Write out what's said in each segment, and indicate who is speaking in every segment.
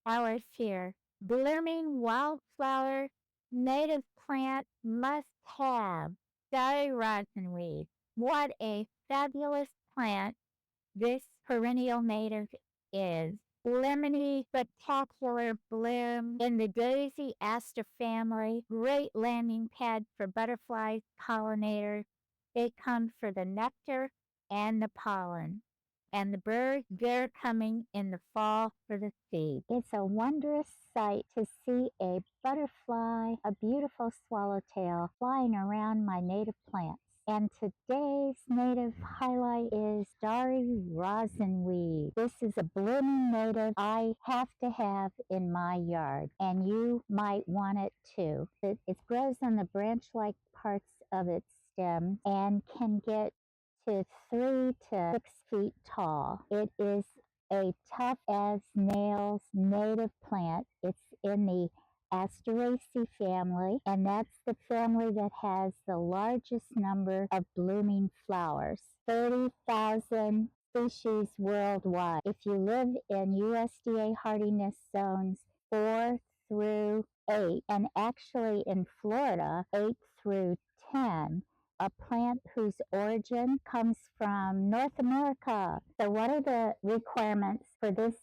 Speaker 1: Our here. Blooming wildflower, native plant must have. Starry Rosinweed. What a fabulous plant this perennial native is. Lemony spectacular bloom in the daisy aster family. Great landing pad for butterflies, pollinators. They come for the nectar and the pollen, and the birds, they're coming in the fall for the seed. It's a wondrous sight to see a butterfly, a beautiful swallowtail, flying around my native plants. And today's native highlight is Starry Rosinweed. This is a blooming native I have to have in my yard, and you might want it too. It grows on the branch-like parts of its stem and can get to 3 to 6 feet tall. It is a tough as nails native plant. It's in the Asteraceae family, and that's the family that has the largest number of blooming flowers. 30,000 species worldwide. If you live in USDA hardiness zones 4 through 8, and actually in Florida 8 through 10, a plant whose origin comes from North America. So what are the requirements for this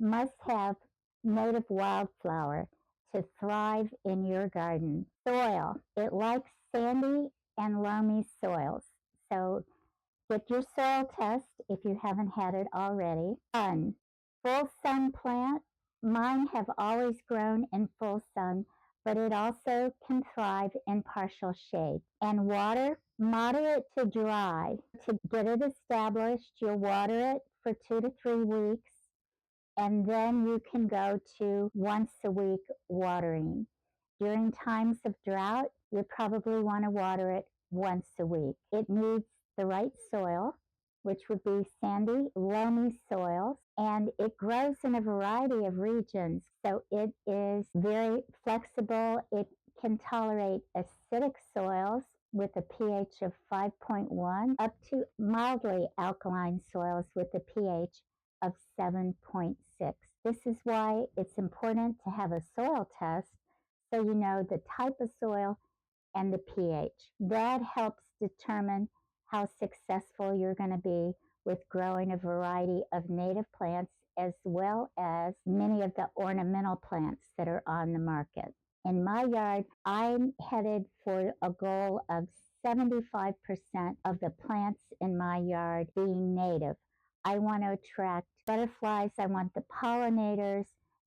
Speaker 1: must-have native wildflower to thrive in your garden? Soil. It likes sandy and loamy soils. So get your soil test if you haven't had it already. Sun. Full sun plant. Mine have always grown in full sun, but it also can thrive in partial shade. And water, moderate to dry. To get it established, you'll water it for 2 to 3 weeks, and then you can go to once a week watering. During times of drought, you probably want to water it once a week. It needs the right soil, which would be sandy, loamy soils, and it grows in a variety of regions. So it is very flexible. It can tolerate acidic soils with a pH of 5.1 up to mildly alkaline soils with a pH of 7.6. This is why it's important to have a soil test so you know the type of soil and the pH. That helps determine how successful you're going to be with growing a variety of native plants as well as many of the ornamental plants that are on the market. In my yard, I'm headed for a goal of 75% of the plants in my yard being native. I want to attract butterflies, I want the pollinators,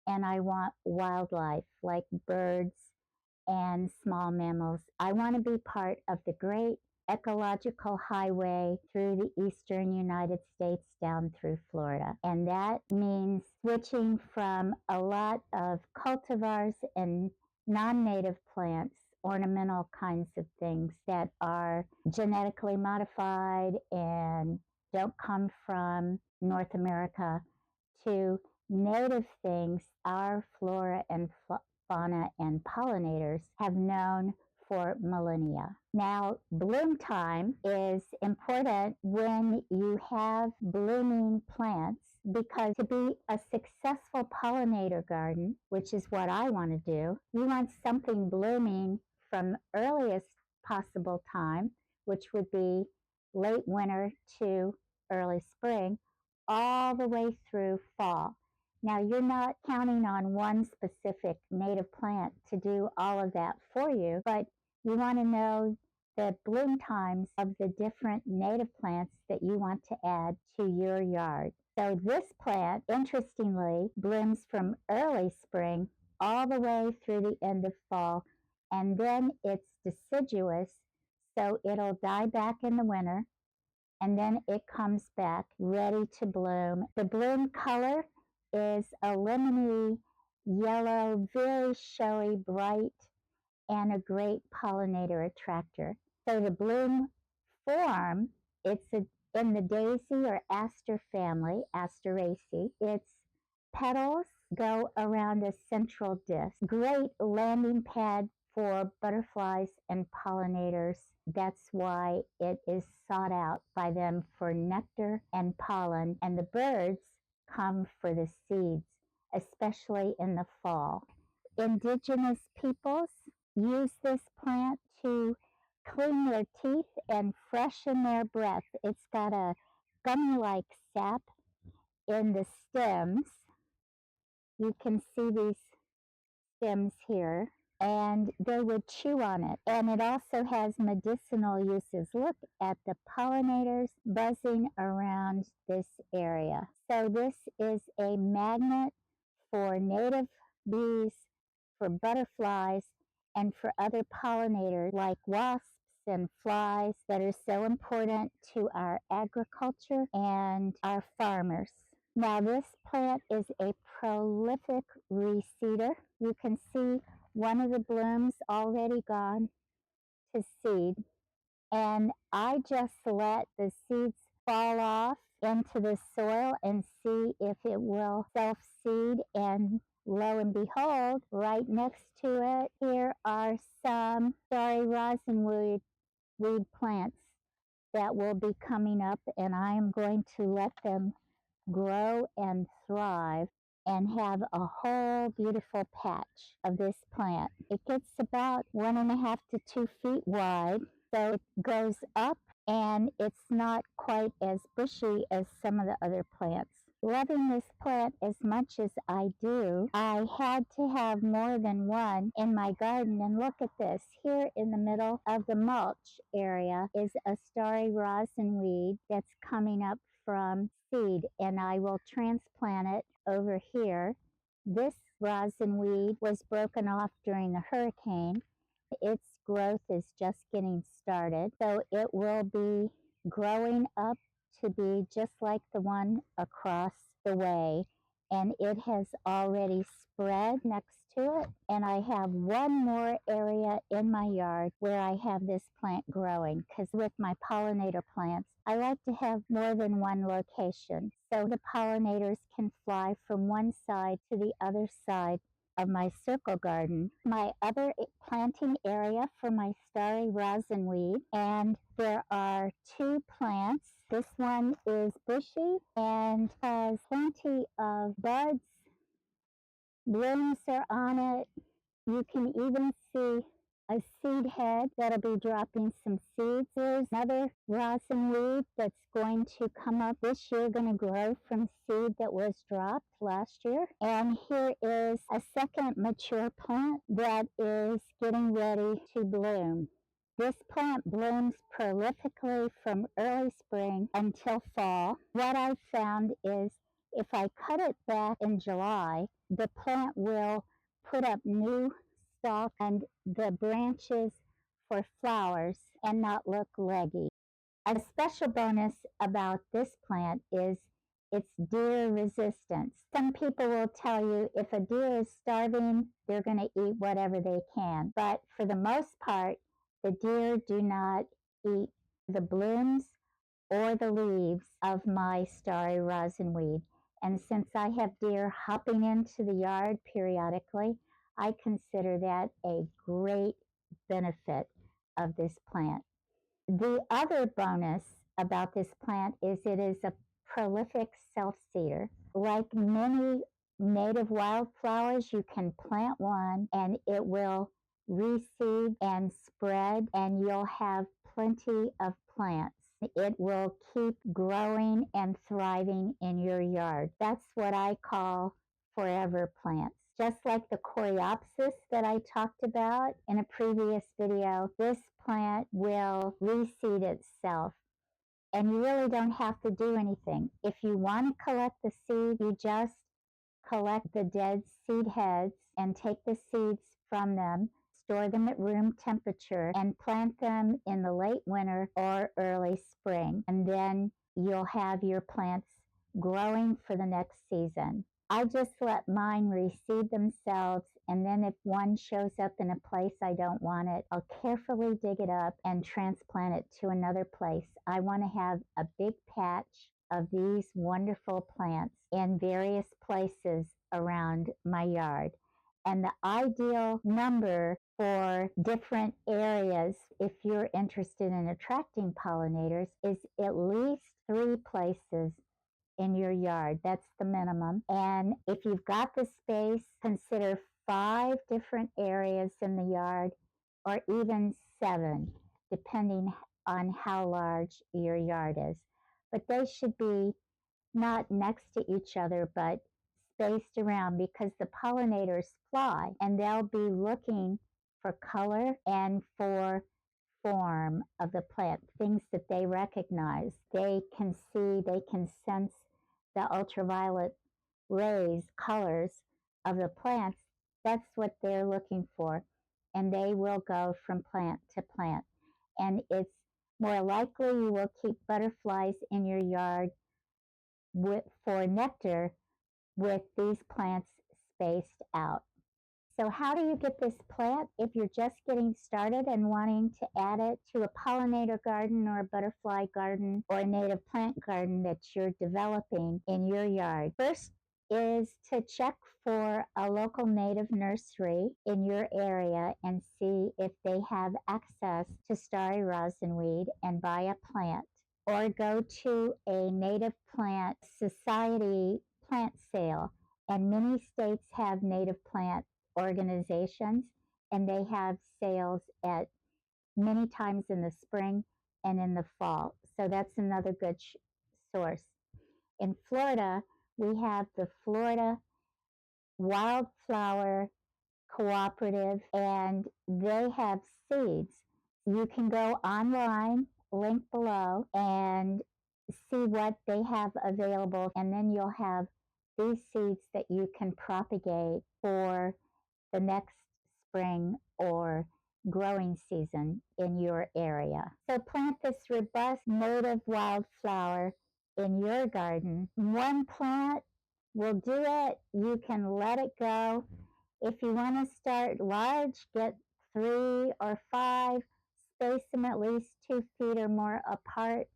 Speaker 1: and I want wildlife like birds and small mammals. I want to be part of the great ecological highway through the eastern United States down through Florida. And that means switching from a lot of cultivars and non-native plants, ornamental kinds of things that are genetically modified and don't come from North America, to native things our flora and fauna and pollinators have known for millennia. Now, bloom time is important when you have blooming plants, because to be a successful pollinator garden, which is what I want to do, you want something blooming from earliest possible time, which would be late winter to early spring, all the way through fall. Now, you're not counting on one specific native plant to do all of that for you, but you want to know the bloom times of the different native plants that you want to add to your yard. So this plant, interestingly, blooms from early spring all the way through the end of fall, and then it's deciduous, so it'll die back in the winter, and then it comes back ready to bloom. The bloom color is a lemony yellow, very showy, bright, and a great pollinator attractor. So the bloom form, in the daisy or aster family, Asteraceae. Its petals go around a central disc. Great landing pad for butterflies and pollinators. That's why it is sought out by them for nectar and pollen, and the birds come for the seeds especially in the fall. Indigenous peoples use this plant to clean their teeth and freshen their breath. It's got a gummy-like sap in the stems. You can see these stems here, and they would chew on it. And it also has medicinal uses. Look at the pollinators buzzing around this area. So this is a magnet for native bees, for butterflies, and for other pollinators like wasps and flies that are so important to our agriculture and our farmers. Now this plant is a prolific reseeder. You can see one of the blooms already gone to seed, and I just let the seeds fall off into the soil and see if it will self-seed, and lo and behold, right next to it, here are some Starry Rosinweed plants that will be coming up, and I am going to let them grow and thrive and have a whole beautiful patch of this plant. It gets about 1.5 to 2 feet wide, so it goes up and it's not quite as bushy as some of the other plants. Loving this plant as much as I do, I had to have more than one in my garden. And look at this. Here in the middle of the mulch area is a Starry Rosinweed that's coming up from seed, and I will transplant it over here. This rosinweed was broken off during the hurricane. Its growth is just getting started, so it will be growing up to be just like the one across the way, and it has already spread next to it. And I have one more area in my yard where I have this plant growing, because with my pollinator plants, I like to have more than one location so the pollinators can fly from one side to the other side of my circle garden. My other planting area for my Starry Rosinweed, and there are 2 plants. This one is bushy and has plenty of buds. Blooms are on it. You can even see a seed head that'll be dropping some seeds. There's another rosinweed that's going to come up this year, going to grow from seed that was dropped last year. And here is a second mature plant that is getting ready to bloom. This plant blooms prolifically from early spring until fall. What I've found is if I cut it back in July, the plant will put up new stalk and the branches for flowers and not look leggy. A special bonus about this plant is its deer resistance. Some people will tell you if a deer is starving, they're going to eat whatever they can. But for the most part, the deer do not eat the blooms or the leaves of my Starry Rosinweed. And since I have deer hopping into the yard periodically, I consider that a great benefit of this plant. The other bonus about this plant is it is a prolific self-seeder. Like many native wildflowers, you can plant one and it will reseed and spread, and you'll have plenty of plants. It will keep growing and thriving in your yard. That's what I call forever plants. Just like the coreopsis that I talked about in a previous video, this plant will reseed itself. And you really don't have to do anything. If you want to collect the seed, you just collect the dead seed heads and take the seeds from them, store them at room temperature, and plant them in the late winter or early spring. And then you'll have your plants growing for the next season. I just let mine reseed themselves, and then if one shows up in a place I don't want it, I'll carefully dig it up and transplant it to another place. I want to have a big patch of these wonderful plants in various places around my yard. And the ideal number for different areas, if you're interested in attracting pollinators, is at least 3 places in your yard. That's the minimum. And if you've got the space, consider 5 different areas in the yard or even 7, depending on how large your yard is. But they should be not next to each other, but spaced around because the pollinators fly and they'll be looking for color and for form of the plant, things that they recognize. They can see, they can sense the ultraviolet rays, colors of the plants. That's what they're looking for. And they will go from plant to plant. And it's more likely you will keep butterflies in your yard for nectar with these plants spaced out. So how do you get this plant if you're just getting started and wanting to add it to a pollinator garden or a butterfly garden or a native plant garden that you're developing in your yard? First is to check for a local native nursery in your area and see if they have access to Starry Rosinweed and buy a plant. Or go to a native plant society plant sale. And many states have native plant organizations, and they have sales at many times in the spring and in the fall. So that's another good source. In Florida, we have the Florida Wildflower Cooperative, and they have seeds. You can go online, link below, and see what they have available, and then you'll have these seeds that you can propagate for the next spring or growing season in your area. So plant this robust native wildflower in your garden. One plant will do it. You can let it go. If you want to start large, get 3 or 5, space them at least 2 feet or more apart.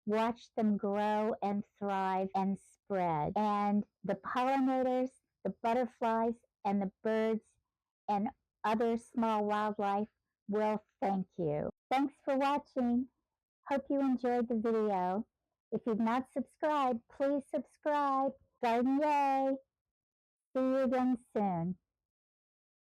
Speaker 1: Watch them grow and thrive and spread. And the pollinators, the butterflies, and the birds and other small wildlife will thank you. Thanks for watching. Hope you enjoyed the video. If you've not subscribed, please subscribe. Garden Yay! See you again soon.